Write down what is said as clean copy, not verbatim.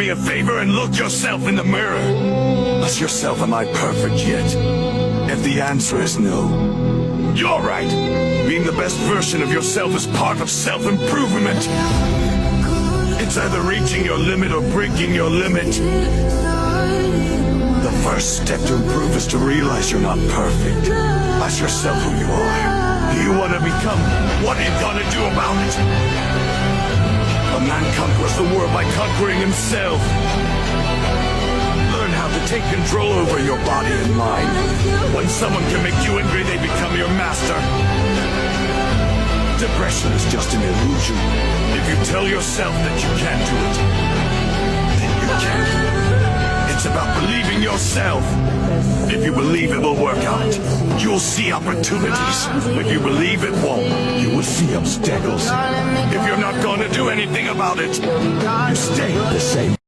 me a favor and look yourself in the mirror. Ask yourself, am I perfect yet? If the answer is no, you're right. Being the best version of yourself is part of self-improvement. It's either reaching your limit or breaking your limit. The first step to improve is to realize you're not perfect. Ask yourself who you are. Who you want to become. What are you gonna do about it? A man conquers the world by conquering himself. Learn how to take control over your body and mind. When someone can make you angry, they become your master. Depression is just an illusion. If you tell yourself that you can't do it, then you can't. It's about believing yourself. If you believe it will work out, you'll see opportunities. If you believe it won't, you will see obstacles. If you're not going to do anything about it, you stay the same.